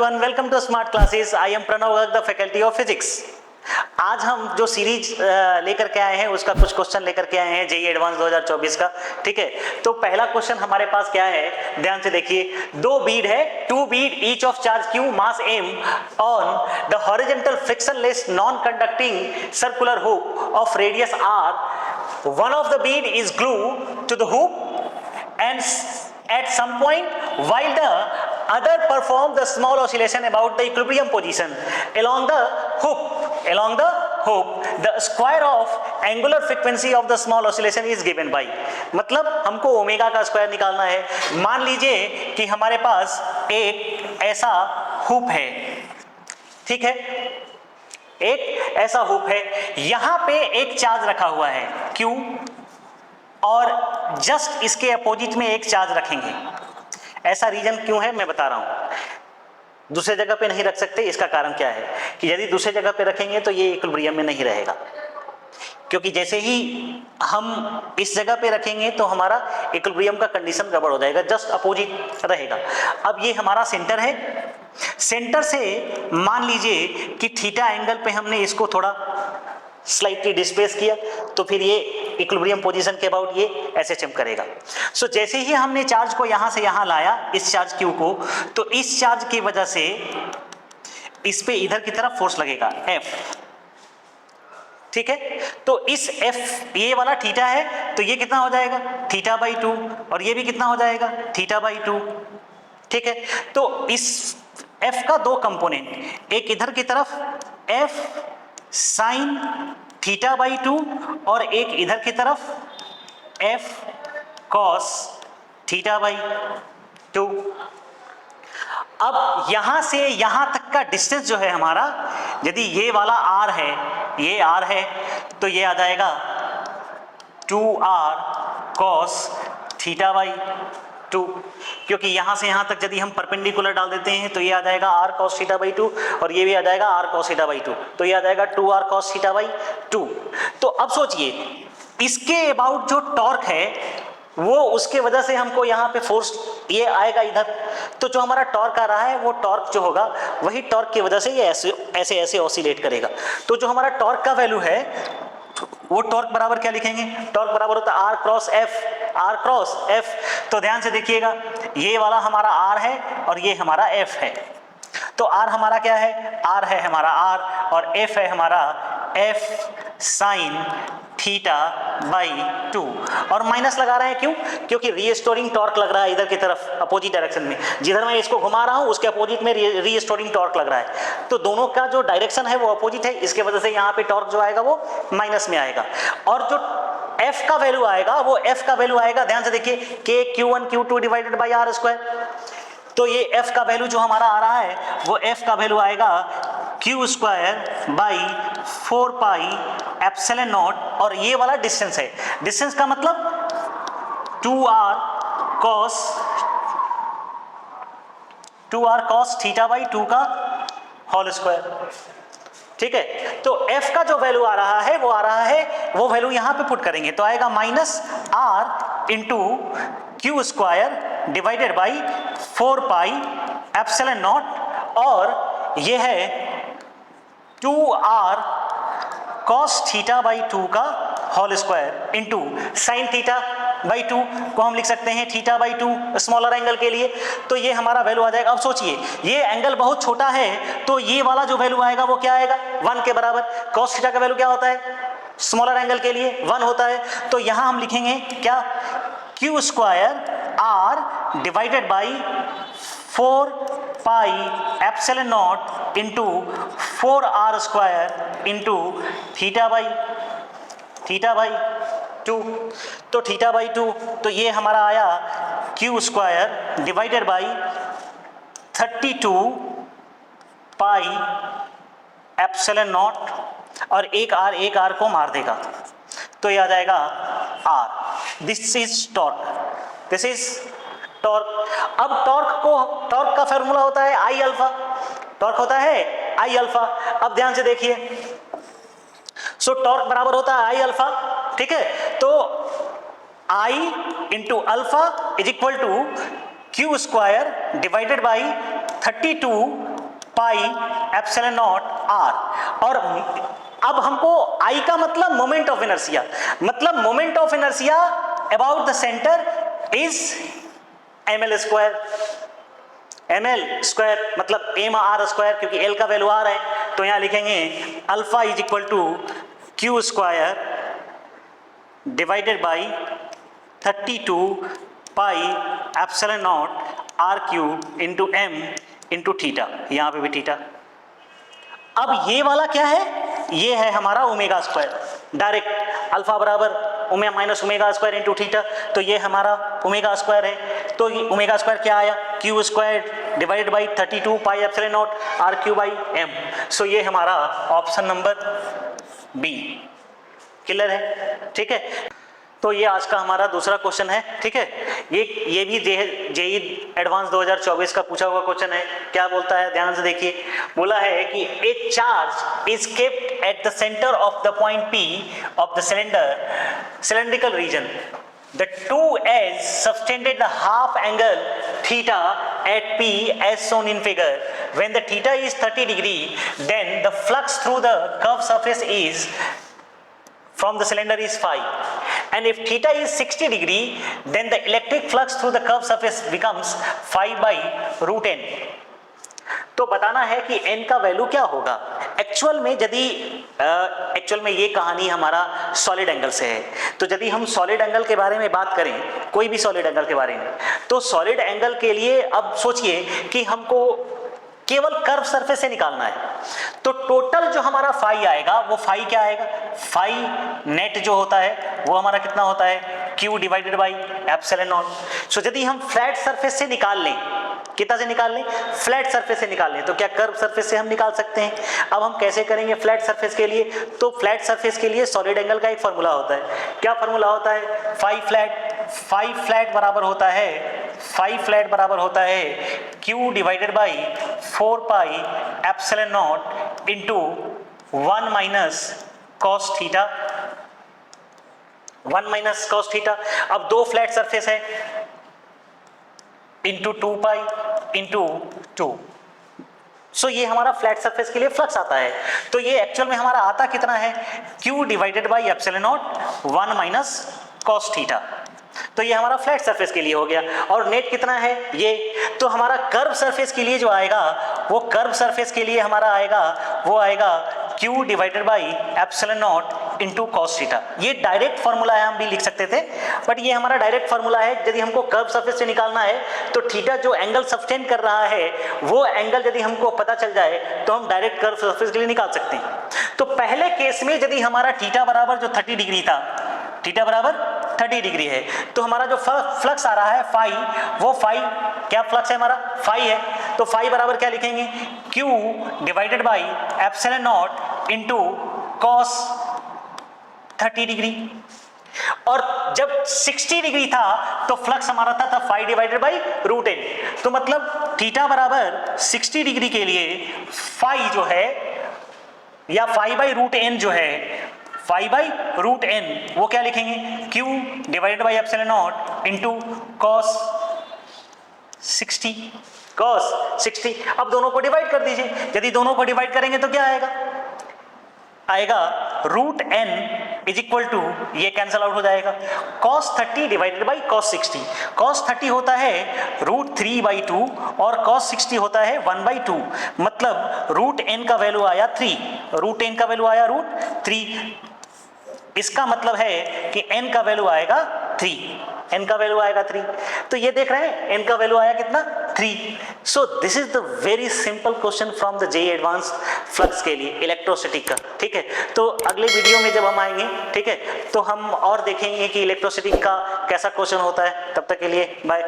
everyone, welcome to Smart Classes. I am Pranav Garg, the faculty of physics. आज हम जो series लेकर के आए हैं उसका कुछ क्वेश्चन लेकर के आए हैं जेईई एडवांस 2024 का। ठीक है, तो पहला क्वेश्चन हमारे पास क्या है, ध्यान से देखिए। दो बीड है, two bead each of charge q mass m on the horizontal frictionless non conducting circular hook of radius r. One of the bead is glued to the hook and at some point while the other perform the small oscillation about the equilibrium position along the hook the square of angular frequency of the small oscillation is given by. मतलब हमको omega का square निकालना है। मान लीजिए कि हमारे पास एक ऐसा हुक है, ठीक है, एक ऐसा हुक है, यहां पे एक चार्ज रखा हुआ है Q और जस्ट इसके अपोजिट में एक चार्ज रखेंगे। ऐसा रीजन क्यों है मैं बता रहा हूं। दूसरे जगह पे नहीं रख सकते, इसका कारण क्या है कि यदि दूसरे जगह पे रखेंगे तो ये इक्विलिब्रियम में नहीं रहेगा, क्योंकि जैसे ही हम इस जगह पे रखेंगे तो हमारा इक्विलिब्रियम का कंडीशन गड़बड़ हो जाएगा, जस्ट अपोजिट रहेगा। अब ये हमारा सेंटर है, सेंटर से मान लीजिए कि थीटा एंगल पे हमने इसको थोड़ा स्लाइटली डिस्प्लेस किया तो फिर ये इक्विलिब्रियम पोजीशन के अबाउट ये ऐसे चम करेगा। सो जैसे ही हमने चार्ज को यहां से यहां लाया, इस चार्ज Q को, तो इस चार्ज की वजह से इस पे इधर की तरफ फोर्स लगेगा F, ठीक है। तो इस F, ये वाला थीटा है तो ये कितना हो जाएगा थीटा बाई 2, और ये भी कितना हो जाएगा थीटा बाई 2, ठीक है। तो इस F का दो कंपोनेंट, एक इधर की तरफ F साइन थीटा बाई 2 और एक इधर की तरफ F कॉस थीटा बाई 2। अब यहां से यहां तक का डिस्टेंस जो है हमारा, यदि ये वाला R है, ये R है, तो ये आ जाएगा 2R कॉस थीटा बाई 2, क्योंकि यहां से यहां तक यदि हम परपेंडिकुलर डाल देते हैं तो ये आ जाएगा R cos थीटा बाई 2 और ये भी आ जाएगा R cos थीटा बाई 2, तो ये आ जाएगा 2R cos थीटा बाई 2। तो अब सोचिए इसके अबाउट जो टॉर्क है वो, उसके वजह से हमको यहाँ पे फोर्स ये आएगा इधर, तो जो हमारा टॉर्क आ रहा है वो टॉर्क जो होगा वही टॉर्क की वजह से ये ऐसे ऐसे ऑसिलेट करेगा। तो जो हमारा टॉर्क का वैल्यू है वो टॉर्क बराबर क्या लिखेंगे, टॉर्क बराबर होता है R क्रॉस F। तो ध्यान से देखिएगा, ये वाला हमारा R है और ये हमारा F है। तो R हमारा क्या है, R है हमारा R और F है हमारा F साइन थीटा बाई 2, और माइनस लगा रहे हैं क्यों, क्योंकि रीस्टोरिंग टॉर्क लग रहा है इधर की तरफ अपोजिट डायरेक्शन में, जिधर मैं इसको घुमा रहा हूं उसके अपोजिट में रीस्टोरिंग टॉर्क लग रहा है। तो दोनों का जो डायरेक्शन है वो अपोजिट है, इसके वजह से यहाँ पे टॉर्क जो आएगा वो माइनस में आएगा। और जो F का वैल्यू आएगा वो F का वैल्यू आएगा, ध्यान से देखिए, K Q1 Q2 divided by R square. तो ये F का वैल्यू जो हमारा आ रहा है वो F का वैल्यू आएगा Q square by 4 pi epsilon nought, और ये वाला डिस्टेंस है, डिस्टेंस का मतलब 2R cos थीटा बाई 2 का होल स्क्वायर, ठीक है। तो F का जो वैल्यू आ रहा है वो आ रहा है, वो वैल्यू यहां पे पुट करेंगे तो आएगा minus R into Q square divided by 4 pi epsilon nought, और ये है 2R cos थीटा बाई 2 का whole square into sine theta by 2 को हम लिख सकते हैं थीटा बाई 2 स्मॉलर एंगल के लिए, तो ये हमारा वैल्यू आ जाएगा। अब सोचिए ये एंगल बहुत छोटा है तो ये वाला जो वैल्यू आएगा वो क्या आएगा 1 के बराबर। cos थीटा का वैल्यू क्या होता है स्मॉलर एंगल के लिए 1 होता है, तो यहां हम लिखेंगे क्या Q square R divided by 4 pi epsilon nought into 4R square into theta by 2। तो थीटा बाई 2, तो ये हमारा आया Q square divided by 32 pi epsilon nought, और एक R को मार देगा तो ये आ जाएगा R। This is torque, this is torque. अब टॉर्क का फॉर्मूला होता है I अल्फा, टॉर्क होता है I अल्फा। अब ध्यान से देखिए, सो टॉर्क बराबर होता है I अल्फा, ठीक है। तो I into alpha is equal to Q square divided by 32 pi epsilon not R. और अब हमको I का मतलब मोमेंट ऑफ इनर्शिया, मतलब moment of inertia about the centre is ml square. ml square मतलब m r स्क्वायर, क्योंकि l का value r है, तो यहां लिखेंगे alpha is equal to q square divided by 32 pi epsilon not R cube into M into theta, यहां पे भी थीटा। अब ये वाला क्या है, ये है हमारा ओमेगा स्क्वायर, डायरेक्ट अल्फा बराबर omega minus omega square into theta, तो ये हमारा ओमेगा स्क्वायर है। तो ओमेगा स्क्वायर क्या आया, Q square divided by 32 pi epsilon not R Q by M. So ये हमारा ऑप्शन नंबर बी क्लियर है, ठीक है। तो ये आज का हमारा दूसरा क्वेश्चन है, ठीक है। ये भी जेई एडवांस 2024 का पूछा हुआ क्वेश्चन है। क्या बोलता है, ध्यान से देखिए। बोला है कि a charge is kept at the centre of the point P of the cylindrical region. The two edges subtended the half angle theta at P as shown in figure. When the theta is 30 degree, then the flux through the curved surface is from the cylinder is phi. And if theta is 60 degree, then the electric flux through the curved surface becomes phi by root n. तो बताना है कि n का value क्या होगा। Actual में यदि actual में ये कहानी हमारा सॉलिड एंगल से है, तो यदि हम सॉलिड एंगल के बारे में बात करें, कोई भी सॉलिड एंगल के बारे में, तो सॉलिड एंगल के लिए अब सोचिए कि हमको केवल कर्व सरफेस से निकालना है, तो टोटल जो हमारा फाई आएगा वो फाई क्या आएगा, फाई नेट जो होता है वो हमारा कितना होता है, Q divided by epsilon not. So यदि हम फ्लैट सरफेस से निकाल लें, कितना से निकाल लें, फ्लैट सरफेस से निकाल लें, तो क्या कर्व सरफेस से हम निकाल सकते हैं। अब हम कैसे करेंगे फ्लैट सरफेस के लिए, तो फ्लैट सरफेस के लिए सॉलिड एंगल का एक फॉर्मूला होता है। क्या फॉर्मूला होता है, फाई फ्लैट बराबर होता है, फाई फ्लैट बराबर होता है Q divided by 4 pi epsilon nought into 1 minus cos theta, 1 minus cos theta. अब दो फ्लैट सरफेस है, इंटू 2 पाई इंटू 2। सो ये हमारा फ्लैट सरफेस के लिए फ्लक्स आता है। तो ये एक्चुअल में हमारा आता कितना है, Q divided by epsilon not 1 minus cos theta. तो ये हमारा फ्लैट सरफेस के लिए हो गया। और नेट कितना है ये, तो हमारा कर्व सरफेस के लिए जो आएगा, वो कर्व सरफेस के लिए हमारा आएगा, वो आएगा Q divided by epsilon nought into cos theta. ये डायरेक्ट फॉर्मूला है, हम भी लिख सकते थे, बट ये हमारा डायरेक्ट फॉर्मूला है। यदि हमको कर्व सरफेस से निकालना है, तो थीटा जो एंगल सब्टेंड कर रहा है, वो एंगल यदि हमको पता चल जाए, तो हम डायरेक्ट कर्व सरफेस के लिए निकाल सकते हैं। तो पहले केस में यदि हमारा थीटा बराबर जो 30 डिग्री था, थीटा बराबर 30 डिग्री है, तो हमारा जो फ्लक्स आ रहा है फाई, वो फाई क्या फ्लक्स है हमारा, फाई है। तो फाई बराबर क्या लिखेंगे, Q divided by epsilon nought into cos 30 degree. और जब 60 डिग्री था तो फ्लक्स हमारा था phi divided by root N. तो मतलब थीटा बराबर 60 डिग्री के लिए फाई जो है, या फाई बाई रूट एन जो है, फाई बाई रूट एन, वो क्या लिखेंगे, Q divided by epsilon nought into cos 60, cos 60। अब दोनों को डिवाइड कर दीजिए। यदि दोनों को डिवाइड करेंगे तो क्या आएगा, आएगा root N is equal to, ये कैंसल आउट हो जाएगा, cos 30 divided by cos 60। Cos 30 होता है रूट 3/2 और कॉस 60 होता है 1/2। मतलब रूट एन का वैल्यू आया 3, रूट एन का वैल्यू आया रूट 3। इसका मतलब है कि n का वैल्यू आएगा 3, n का वैल्यू आएगा 3। तो ये देख रहे हैं n का वैल्यू आया कितना, 3। So this is the very simple question from the JEE advance flux के लिए इलेक्ट्रोस्टैटिक का, ठीक है। तो अगले वीडियो में जब हम आएंगे, ठीक है, तो हम और देखेंगे कि इलेक्ट्रोस्टैटिक का कैसा क्वेश्चन होता है। तब तक के लिए बाय।